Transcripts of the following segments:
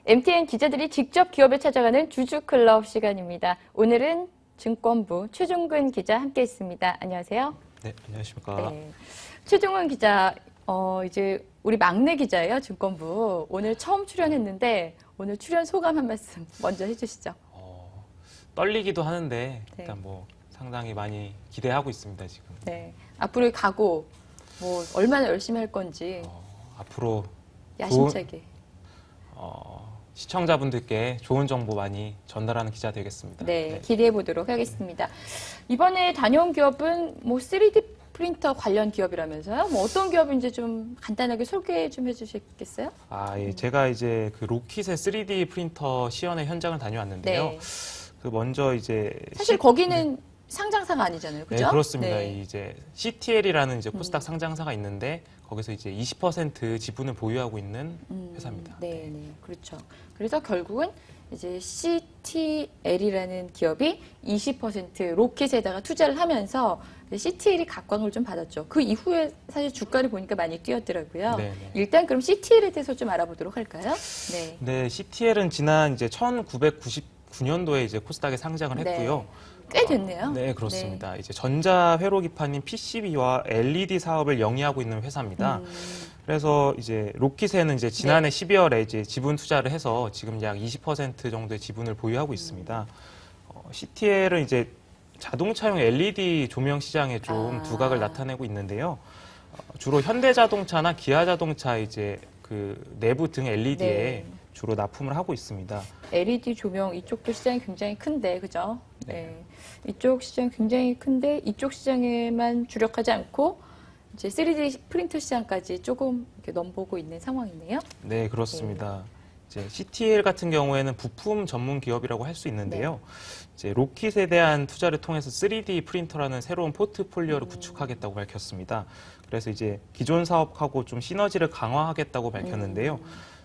MTN 기자들이 직접 기업에 찾아가는 주주클럽 시간입니다. 오늘은 증권부 최종근 기자 함께 있습니다. 안녕하세요. 네, 안녕하십니까. 네. 최종근 기자, 이제 우리 막내 기자예요, 증권부. 오늘 처음 출연했는데 오늘 출연 소감 한 말씀 먼저 해주시죠. 떨리기도 하는데 네. 일단 뭐 상당히 많이 기대하고 있습니다, 지금. 네. 앞으로의 각오, 뭐 얼마나 열심히 할 건지 앞으로 야심차게. 시청자분들께 좋은 정보 많이 전달하는 기자 되겠습니다. 네, 기대해 보도록 하겠습니다. 이번에 다녀온 기업은 뭐 3D 프린터 관련 기업이라면서요? 뭐 어떤 기업인지 좀 간단하게 소개 좀 해주시겠어요? 예. 제가 이제 그 로킷의 3D 프린터 시연회 현장을 다녀왔는데요. 네. 그 먼저 이제 사실 거기는 상장사가 아니잖아요, 그죠? 네, 그렇습니다. 네. 이제 CTL이라는 이제 코스닥 상장사가 있는데 거기서 이제 20% 지분을 보유하고 있는 회사입니다. 네, 네, 그렇죠. 그래서 결국은 이제 CTL이라는 기업이 20% 로켓에다가 투자를 하면서 CTL이 각광을 좀 받았죠. 그 이후에 사실 주가를 보니까 많이 뛰었더라고요. 네네. 일단 그럼 CTL에 대해서 좀 알아보도록 할까요? 네. 네, CTL은 지난 이제 1999년도에 이제 코스닥에 상장을 했고요. 꽤 됐네요. 네, 그렇습니다. 이제 전자 회로 기판인 PCB와 LED 사업을 영위하고 있는 회사입니다. 그래서 이제 로킷에는 이제 지난해 12월에 이제 지분 투자를 해서 지금 약 20% 정도의 지분을 보유하고 있습니다. CTL은 이제 자동차용 LED 조명 시장에 좀 두각을 나타내고 있는데요. 주로 현대자동차나 기아자동차 이제 그 내부 등 LED에 주로 납품을 하고 있습니다. LED 조명 이쪽도 시장이 굉장히 큰데, 그죠? 네. 네. 이쪽 시장 굉장히 큰데 이쪽 시장에만 주력하지 않고 이제 3D 프린터 시장까지 조금 이렇게 넘보고 있는 상황이네요. 네, 그렇습니다. 이제 CTL 같은 경우에는 부품 전문 기업이라고 할 수 있는데요. 이제 로킷에 대한 투자를 통해서 3D 프린터라는 새로운 포트폴리오를 구축하겠다고 밝혔습니다. 그래서 이제 기존 사업하고 좀 시너지를 강화하겠다고 밝혔는데요.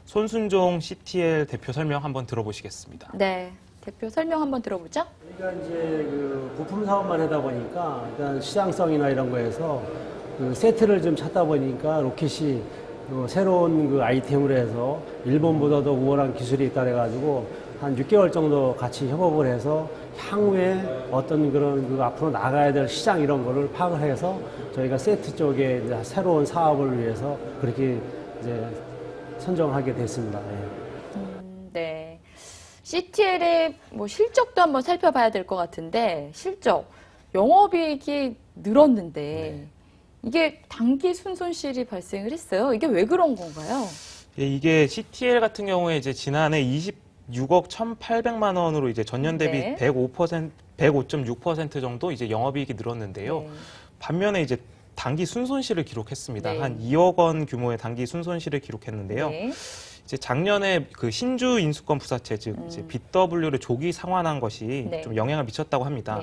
손순종 CTL 대표 설명 한번 들어보시겠습니다. 네, 대표 설명 한번 들어보죠. 그러니까 이제 그 부품 사업만 하다 보니까 일단 시장성이나 이런 거에서 그 세트를 좀 찾다 보니까 로켓이 새로운 그 아이템으로 해서 일본보다 더 우월한 기술이 있다 그래가지고 한 6개월 정도 같이 협업을 해서 향후에 어떤 그런 그 앞으로 나가야 될 시장 이런 거를 파악을 해서 저희가 세트 쪽에 이제 새로운 사업을 위해서 그렇게 이제 선정하게 됐습니다. 네. CTL의 뭐 실적도 한번 살펴봐야 될 것 같은데 실적, 영업이익이 늘었는데 이게 단기 순손실이 발생을 했어요. 이게 왜 그런 건가요? 예, 이게 CTL 같은 경우에 이제 지난해 26억 1,800만 원으로 이제 전년 대비 105.6% 정도 이제 영업이익이 늘었는데요. 반면에 이제 단기 순손실을 기록했습니다. 한 2억 원 규모의 단기 순손실을 기록했는데요. 이제 작년에 그 신주 인수권 부사채 즉 이제 BW를 조기 상환한 것이 좀 영향을 미쳤다고 합니다.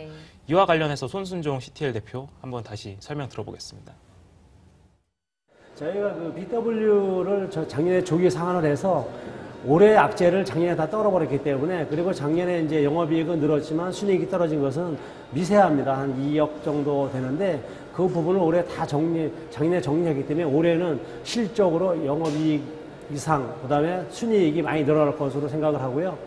이와 관련해서 손순종 CTL 대표 한번 다시 설명 들어보겠습니다. 저희가 그 BW를 작년에 조기 상환을 해서 올해 악재를 작년에 다 떨어버렸기 때문에 그리고 작년에 이제 영업이익은 늘었지만 순이익이 떨어진 것은 미세합니다. 한 2억 정도 되는데 그 부분을 올해 다 작년에 정리했기 때문에 올해는 실적으로 영업이익 이상 그다음에 순이익이 많이 늘어날 것으로 생각을 하고요.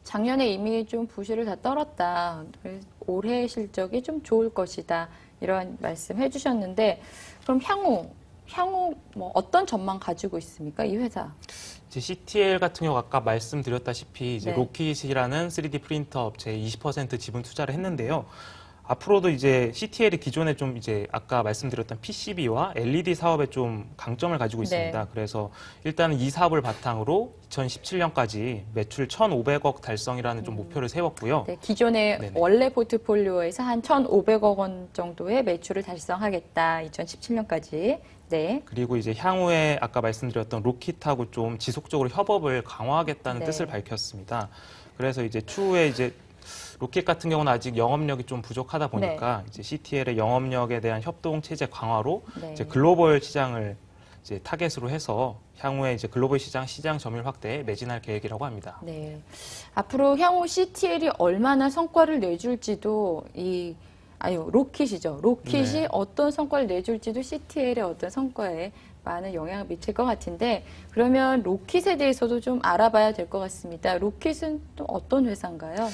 작년에 이미 좀 부실을 다 떨었다. 그래서 올해 실적이 좀 좋을 것이다. 이런 말씀 해주셨는데 그럼 향후 뭐 어떤 전망 가지고 있습니까? 이 회사. 이제 CTL 같은 경우 아까 말씀드렸다시피 이제 로킷이라는 3D 프린터 업체에 20% 지분 투자를 했는데요. 앞으로도 이제 CTL이 기존에 좀 이제 아까 말씀드렸던 PCB와 LED 사업에 좀 강점을 가지고 있습니다. 그래서 일단은 이 사업을 바탕으로 2017년까지 매출 1,500억 달성이라는 좀 목표를 세웠고요. 네, 기존의 원래 포트폴리오에서 한 1,500억 원 정도의 매출을 달성하겠다. 2017년까지. 네. 그리고 이제 향후에 아까 말씀드렸던 로킷하고 좀 지속적으로 협업을 강화하겠다는 뜻을 밝혔습니다. 그래서 이제 추후에 이제 로켓 같은 경우는 아직 영업력이 좀 부족하다 보니까 이제 CTL의 영업력에 대한 협동 체제 강화로 이제 글로벌 시장을 이제 타겟으로 해서 향후에 이제 글로벌 시장 점유율 확대에 매진할 계획이라고 합니다. 네. 앞으로 향후 CTL이 얼마나 성과를 내줄지도 로킷이죠. 로킷이 어떤 성과를 내줄지도 CTL의 어떤 성과에 많은 영향을 미칠 것 같은데 그러면 로킷에 대해서도 좀 알아봐야 될 것 같습니다. 로킷은 또 어떤 회사인가요?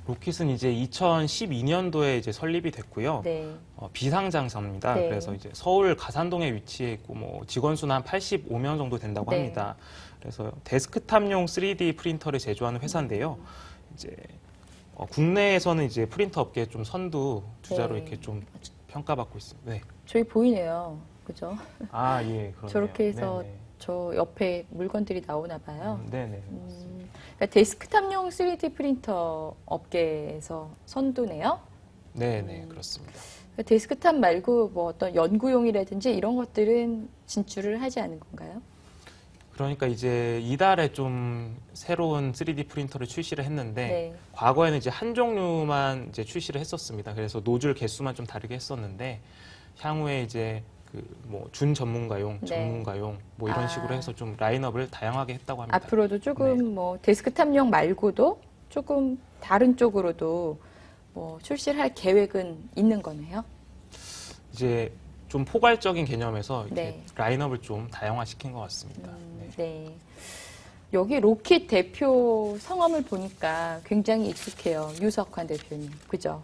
로킷은 이제 2012년도에 이제 설립이 됐고요. 네. 비상장사입니다. 네. 그래서 이제 서울 가산동에 위치해 있고 뭐 직원 수는 한 85명 정도 된다고 네. 합니다. 그래서 데스크탑용 3D 프린터를 제조하는 회사인데요. 이제 국내에서는 이제 프린터 업계 좀 선두 주자로 네. 이렇게 좀 평가받고 있습니다. 네. 저희 보이네요. 그죠? 아, 예, 그렇네요. 저렇게 해서 네네. 저 옆에 물건들이 나오나 봐요. 네네. 맞습니다. 그러니까 데스크탑용 3D 프린터 업계에서 선두네요. 네네, 그렇습니다. 그러니까 데스크탑 말고 뭐 어떤 연구용이라든지 이런 것들은 진출을 하지 않은 건가요? 그러니까 이제 이달에 좀 새로운 3D 프린터를 출시를 했는데 네. 과거에는 이제 한 종류만 이제 출시를 했었습니다. 그래서 노즐 개수만 좀 다르게 했었는데 향후에 이제 그 뭐 준 전문가용, 네. 전문가용 뭐 이런 아. 식으로 해서 좀 라인업을 다양하게 했다고 합니다. 앞으로도 조금 네. 뭐 데스크탑용 말고도 조금 다른 쪽으로도 뭐 출시를 할 계획은 있는 거네요. 이제 좀 포괄적인 개념에서 이렇게 네. 라인업을 좀 다양화시킨 것 같습니다. 네. 네. 여기 로킷 대표 성함을 보니까 굉장히 익숙해요. 유석환 대표님. 그죠?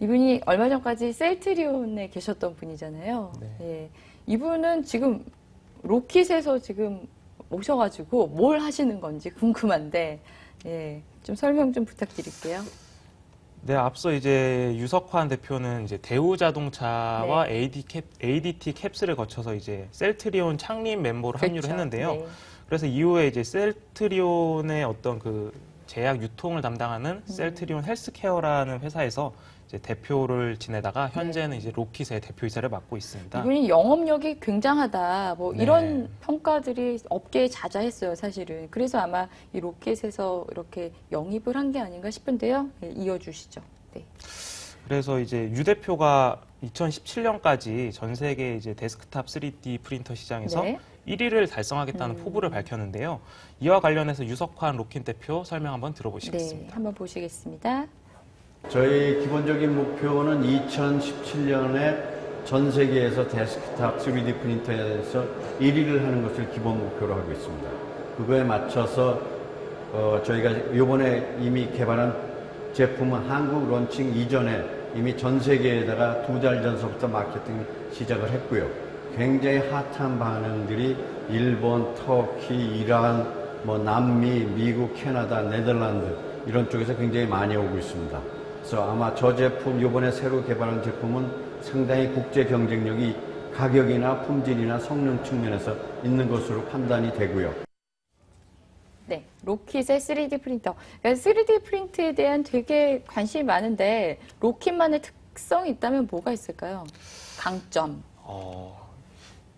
이분이 얼마 전까지 셀트리온에 계셨던 분이잖아요. 네. 예. 이분은 지금 로킷에서 지금 오셔가지고 뭘 하시는 건지 궁금한데, 예. 좀 설명 좀 부탁드릴게요. 네, 앞서 이제 유석환 대표는 이제 대우자동차와 ADT 캡스를 거쳐서 이제 셀트리온 창립 멤버로 합류를 그렇죠. 했는데요. 네. 그래서 이후에 이제 셀트리온의 어떤 그 제약 유통을 담당하는 셀트리온 헬스케어라는 회사에서 이제 대표를 지내다가 현재는 이제 로킷의 대표이사를 맡고 있습니다. 이분이 영업력이 굉장하다. 뭐 네. 이런 평가들이 업계에 자자했어요, 사실은. 그래서 아마 이 로켓에서 이렇게 영입을 한 게 아닌가 싶은데요. 네, 이어주시죠. 네. 그래서 이제 유 대표가 2017년까지 전 세계 이제 데스크탑 3D 프린터 시장에서 네. 1위를 달성하겠다는 포부를 밝혔는데요. 이와 관련해서 유석환 로킷 대표 설명 한번 네, 들어보시겠습니다. 한번 보시겠습니다. 저희 기본적인 목표는 2017년에 전 세계에서 데스크탑 3D 프린터에서 1위를 하는 것을 기본 목표로 하고 있습니다. 그거에 맞춰서 저희가 이번에 이미 개발한 제품은 한국 론칭 이전에 이미 전 세계에다가 2달 전서부터 마케팅 시작을 했고요. 굉장히 핫한 반응들이 일본, 터키, 이란, 뭐 남미, 미국, 캐나다, 네덜란드 이런 쪽에서 굉장히 많이 오고 있습니다. 그래서 아마 저 제품, 이번에 새로 개발한 제품은 상당히 국제 경쟁력이 가격이나 품질이나 성능 측면에서 있는 것으로 판단이 되고요. 네, 로킷의 3D 프린터. 그러니까 3D 프린트에 대한 되게 관심이 많은데 로킷만의 특성이 있다면 뭐가 있을까요? 강점.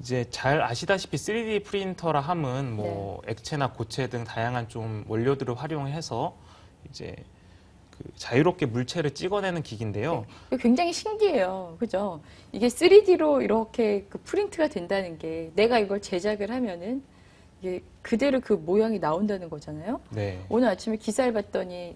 이제 잘 아시다시피 3D 프린터라 함은 뭐 액체나 고체 등 다양한 좀 원료들을 활용해서 이제 그 자유롭게 물체를 찍어내는 기기인데요. 네. 굉장히 신기해요. 그죠? 이게 3D로 이렇게 그 프린트가 된다는 게 내가 이걸 제작을 하면은 이게 그대로 그 모양이 나온다는 거잖아요. 네. 오늘 아침에 기사를 봤더니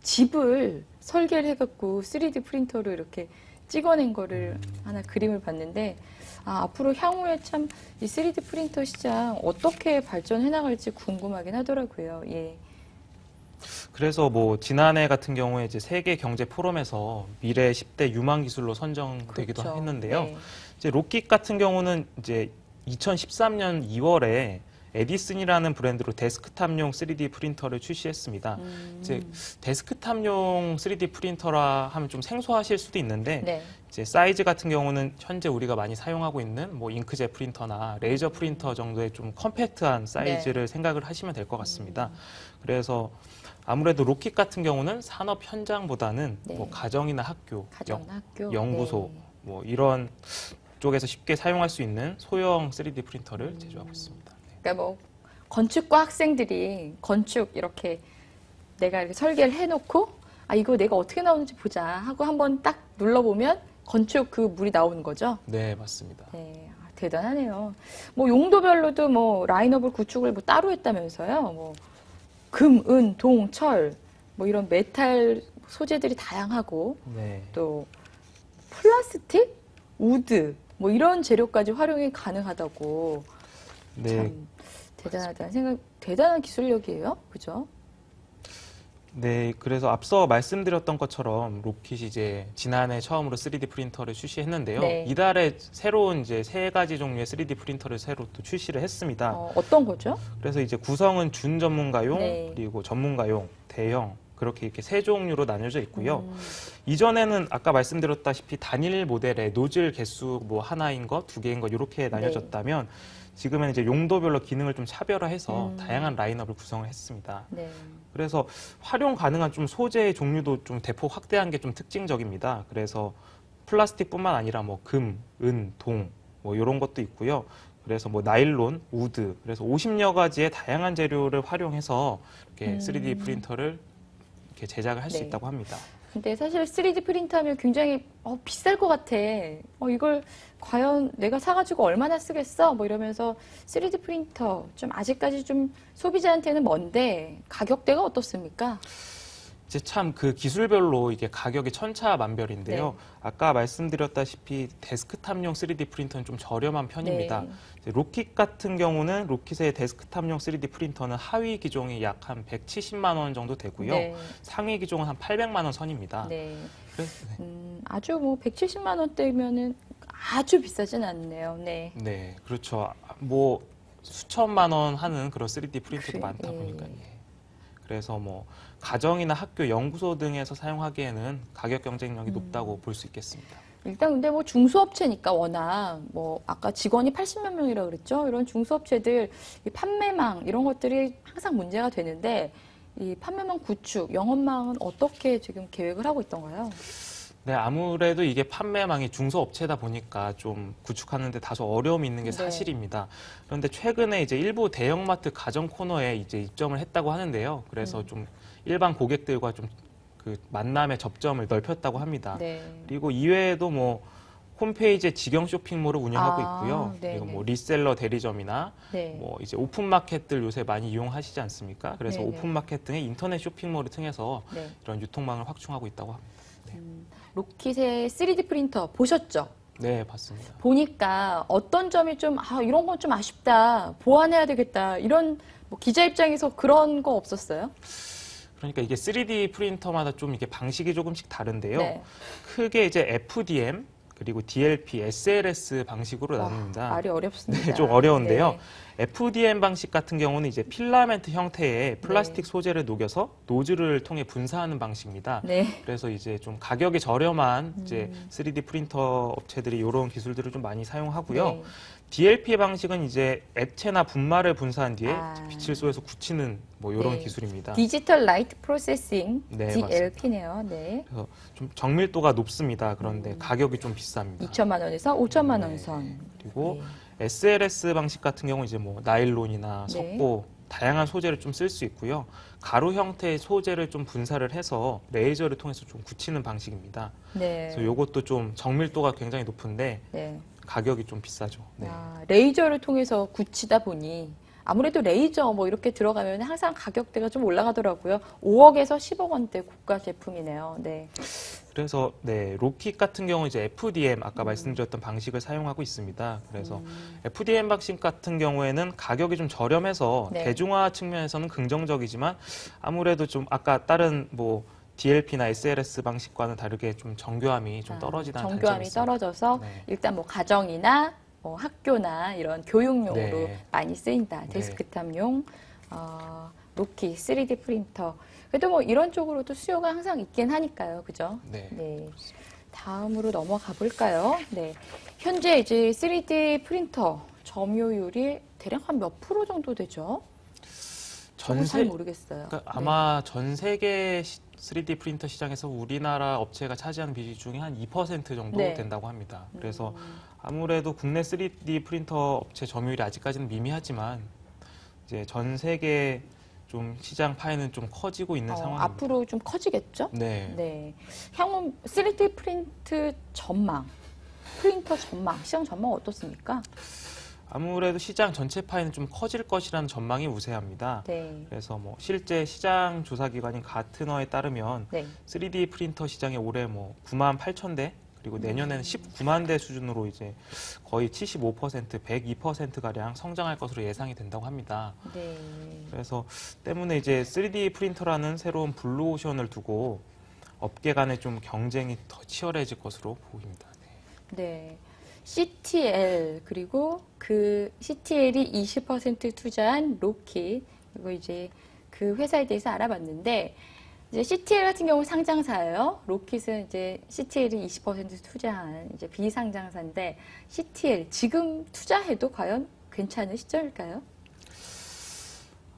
집을 설계를 해갖고 3D 프린터로 이렇게 찍어낸 거를 하나 그림을 봤는데 앞으로 향후에 참 이 3D 프린터 시장 어떻게 발전해 나갈지 궁금하긴 하더라고요. 예. 그래서 뭐 지난해 같은 경우에 이제 세계 경제 포럼에서 미래 10대 유망 기술로 선정되기도 그렇죠. 했는데요. 네. 이제 로킷 같은 경우는 이제 2013년 2월에 에디슨이라는 브랜드로 데스크탑용 3D 프린터를 출시했습니다. 이제 데스크탑용 3D 프린터라 하면 좀 생소하실 수도 있는데 네. 이제 사이즈 같은 경우는 현재 우리가 많이 사용하고 있는 뭐 잉크젯 프린터나 레이저 프린터 정도의 좀 컴팩트한 사이즈를 생각을 하시면 될 것 같습니다. 그래서 아무래도 로킷 같은 경우는 산업 현장보다는 네. 뭐 가정이나 학교, 가정이나 학교. 연구소 네. 뭐 이런 쪽에서 쉽게 사용할 수 있는 소형 3D 프린터를 제조하고 있습니다. 그러니까 뭐 건축과 학생들이 건축 이렇게 내가 이렇게 설계를 해놓고 이거 내가 어떻게 나오는지 보자 하고 한번 딱 눌러보면 건축 그 물이 나오는 거죠. 네, 맞습니다. 네, 대단하네요. 뭐 용도별로도 뭐 라인업을 구축을 뭐 따로 했다면서요. 뭐 금, 은, 동, 철 뭐 이런 메탈 소재들이 다양하고 네. 또 플라스틱, 우드 뭐 이런 재료까지 활용이 가능하다고. 네, 참 대단하다는 생각, 대단한 기술력이에요. 그죠? 네, 그래서 앞서 말씀드렸던 것처럼 로킷이 이제 지난해 처음으로 3D 프린터를 출시했는데요. 네. 이달에 새로운 이제 3가지 종류의 3D 프린터를 새로 또 출시를 했습니다. 어떤 거죠? 그래서 이제 구성은 준전문가용, 네. 그리고 전문가용, 대형 그렇게 이렇게 3종류로 나뉘어져 있고요. 이전에는 아까 말씀드렸다시피 단일 모델의 노즐 개수 뭐 하나인 것, 2개인 것 이렇게 나뉘어졌다면 지금은 이제 용도별로 기능을 좀 차별화해서 다양한 라인업을 구성을 했습니다. 네. 그래서 활용 가능한 좀 소재의 종류도 좀 대폭 확대한 게 좀 특징적입니다. 그래서 플라스틱뿐만 아니라 뭐 금, 은, 동 뭐 이런 것도 있고요. 그래서 뭐 나일론, 우드, 그래서 50여 가지의 다양한 재료를 활용해서 이렇게 3D 프린터를 이렇게 제작을 할 수 네. 있다고 합니다. 근데 사실 3D 프린터 하면 굉장히 비쌀 것 같아. 이걸 과연 내가 사가지고 얼마나 쓰겠어? 뭐 이러면서 3D 프린터 좀 아직까지 좀 소비자한테는 먼데 가격대가 어떻습니까? 이제 참 그 기술별로 이게 가격이 천차만별인데요. 네. 아까 말씀드렸다시피 데스크탑용 3D 프린터는 좀 저렴한 편입니다. 네. 이제 로킷 같은 경우는 로킷의 데스크탑용 3D 프린터는 하위 기종이 약 한 170만 원 정도 되고요. 네. 상위 기종은 한 800만 원 선입니다. 네. 그래서, 아주 뭐 170만 원대면은 아주 비싸진 않네요. 네. 네, 그렇죠. 뭐 수천만 원 하는 그런 3D 프린터도 그래, 많다 예. 보니까. 예. 그래서 뭐 가정이나 학교, 연구소 등에서 사용하기에는 가격 경쟁력이 높다고 볼 수 있겠습니다. 일단 근데 뭐 중소업체니까 워낙 뭐 아까 직원이 80몇 명이라고 그랬죠. 이런 중소업체들 이 판매망 이런 것들이 항상 문제가 되는데 이 판매망 구축, 영업망은 어떻게 지금 계획을 하고 있던가요? 네, 아무래도 이게 판매망이 중소업체다 보니까 좀 구축하는데 다소 어려움이 있는 게 네. 사실입니다. 그런데 최근에 이제 일부 대형마트 가정 코너에 이제 입점을 했다고 하는데요. 그래서 좀 일반 고객들과 좀 그 만남의 접점을 넓혔다고 합니다. 네. 그리고 이외에도 뭐 홈페이지에 직영 쇼핑몰을 운영하고 아, 있고요. 네네. 그리고 뭐 리셀러 대리점이나 네. 뭐 이제 오픈마켓들 요새 많이 이용하시지 않습니까? 그래서 네네. 오픈마켓 등의 인터넷 쇼핑몰을 통해서 네. 이런 유통망을 확충하고 있다고 합니다. 로킷의 3D 프린터 보셨죠? 네, 봤습니다. 보니까 어떤 점이 좀, 이런 건 좀 아쉽다. 보완해야 되겠다. 이런 뭐 기자 입장에서 그런 거 없었어요? 그러니까 이게 3D 프린터마다 좀 이게 방식이 조금씩 다른데요. 네. 크게 이제 FDM 그리고 DLP, SLS 방식으로 나눕니다. 말이 어렵습니다. 네, 좀 어려운데요. 네. FDM 방식 같은 경우는 이제 필라멘트 형태의 플라스틱 소재를 녹여서 노즐을 통해 분사하는 방식입니다. 네. 그래서 이제 좀 가격이 저렴한 이제 3D 프린터 업체들이 이런 기술들을 좀 많이 사용하고요. 네. DLP 방식은 이제 액체나 분말을 분사한 뒤에 아. 빛을 쏘여서 굳히는 뭐 이런 네. 기술입니다. 디지털 라이트 프로세싱, 네, DLP네요. 네. 그래서 좀 정밀도가 높습니다. 그런데 가격이 좀 비쌉니다. 2천만 원에서 5천만 원 선. 그리고 네. SLS 방식 같은 경우 이제 뭐 나일론이나 네. 석고 다양한 소재를 좀 쓸 수 있고요. 가루 형태의 소재를 좀 분사를 해서 레이저를 통해서 좀 굳히는 방식입니다. 네. 그래서 이것도 좀 정밀도가 굉장히 높은데 네. 가격이 좀 비싸죠. 네. 레이저를 통해서 굳히다 보니 아무래도 레이저 뭐 이렇게 들어가면 항상 가격대가 좀 올라가더라고요. 5억에서 10억 원대 고가 제품이네요. 네. 그래서 네, 로킷 같은 경우 이제 FDM 아까 말씀드렸던 방식을 사용하고 있습니다. 그래서 FDM 방식 같은 경우에는 가격이 좀 저렴해서 네. 대중화 측면에서는 긍정적이지만 아무래도 좀 아까 다른 뭐 DLP나 SLS 방식과는 다르게 좀 정교함이 좀 떨어지다는 단점이 정교함이 있습니다. 떨어져서 네. 일단 뭐 가정이나 뭐 학교나 이런 교육용으로 네. 많이 쓰인다. 네. 데스크탑용 로킷 3D 프린터. 그래도 뭐 이런 쪽으로도 수요가 항상 있긴 하니까요. 그죠? 네. 네. 다음으로 넘어가 볼까요? 네. 현재 이제 3D 프린터 점유율이 대략 한 몇 프로 정도 되죠? 저는 잘 모르겠어요. 그러니까 아마 전 세계 3D 프린터 시장에서 우리나라 업체가 차지하는 비중이 한 2% 정도 네. 된다고 합니다. 그래서 아무래도 국내 3D 프린터 업체 점유율이 아직까지는 미미하지만 이제 전 세계 좀 시장 파이는 좀 커지고 있는 상황입니다. 앞으로 좀 커지겠죠? 네. 네. 향후 3D 프린터 전망, 시장 전망 어떻습니까? 아무래도 시장 전체 파이는 좀 커질 것이라는 전망이 우세합니다. 네. 그래서 뭐 실제 시장 조사 기관인 가트너에 따르면 네. 3D 프린터 시장이 올해 뭐 9만 8천 대 그리고 내년에는 19만 대 수준으로 이제 거의 75%, 102% 가량 성장할 것으로 예상이 된다고 합니다. 네. 그래서 때문에 이제 3D 프린터라는 새로운 블루오션을 두고 업계 간에 좀 경쟁이 더 치열해질 것으로 보입니다. 네. CTL 그리고 그 CTL이 20% 투자한 로킷 그리고 이제 그 회사에 대해서 알아봤는데 이제 CTL 같은 경우 상장사예요. 로킷은 이제 CTL이 20% 투자한 이제 비상장사인데 CTL 지금 투자해도 과연 괜찮은 시점일까요?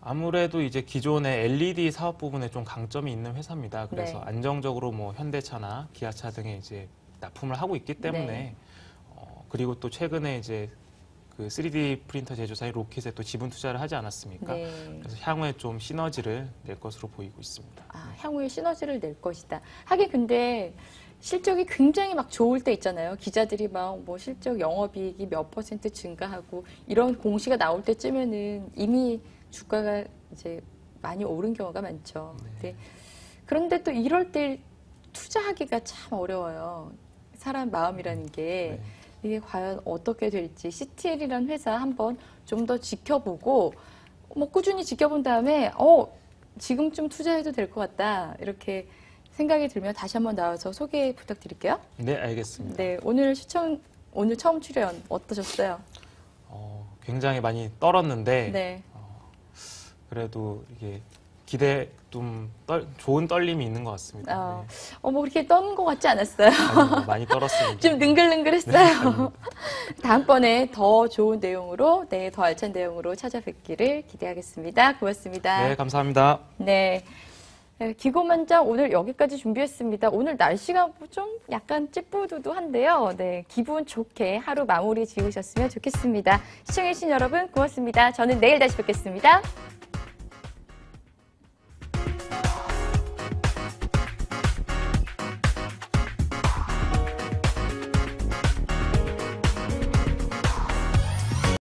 아무래도 이제 기존의 LED 사업 부분에 좀 강점이 있는 회사입니다. 그래서 네. 안정적으로 뭐 현대차나 기아차 등에 이제 납품을 하고 있기 때문에 네. 그리고 또 최근에 이제 그 3D 프린터 제조사인 로킷에 또 지분 투자를 하지 않았습니까? 네. 그래서 향후에 좀 시너지를 낼 것으로 보이고 있습니다. 아, 향후에 시너지를 낼 것이다. 하긴 근데 실적이 굉장히 막 좋을 때 있잖아요. 기자들이 막 뭐 실적 영업이익이 몇 % 증가하고 이런 공시가 나올 때쯤에는 이미 주가가 이제 많이 오른 경우가 많죠. 네. 그런데 또 이럴 때 투자하기가 참 어려워요. 사람 마음이라는 게 네. 이게 과연 어떻게 될지 CTL이라는 회사 한번 좀 더 지켜보고 뭐 꾸준히 지켜본 다음에 지금쯤 투자해도 될 것 같다 이렇게 생각이 들면 다시 한번 나와서 소개 부탁드릴게요. 네, 알겠습니다. 네, 오늘 처음 출연 어떠셨어요? 굉장히 많이 떨었는데 네. 그래도 이게 기대 좀 좋은 떨림이 있는 것 같습니다. 네. 뭐 그렇게 떠는 것 같지 않았어요. 아니, 많이 떨었습니다. 좀 능글능글했어요. 다음번에 더 좋은 내용으로, 더 알찬 내용으로 찾아뵙기를 기대하겠습니다. 고맙습니다. 네, 감사합니다. 네. 기고만장 오늘 여기까지 준비했습니다. 오늘 날씨가 좀 약간 찌뿌두두한데요. 네, 기분 좋게 하루 마무리 지으셨으면 좋겠습니다. 시청해주신 여러분 고맙습니다. 저는 내일 다시 뵙겠습니다.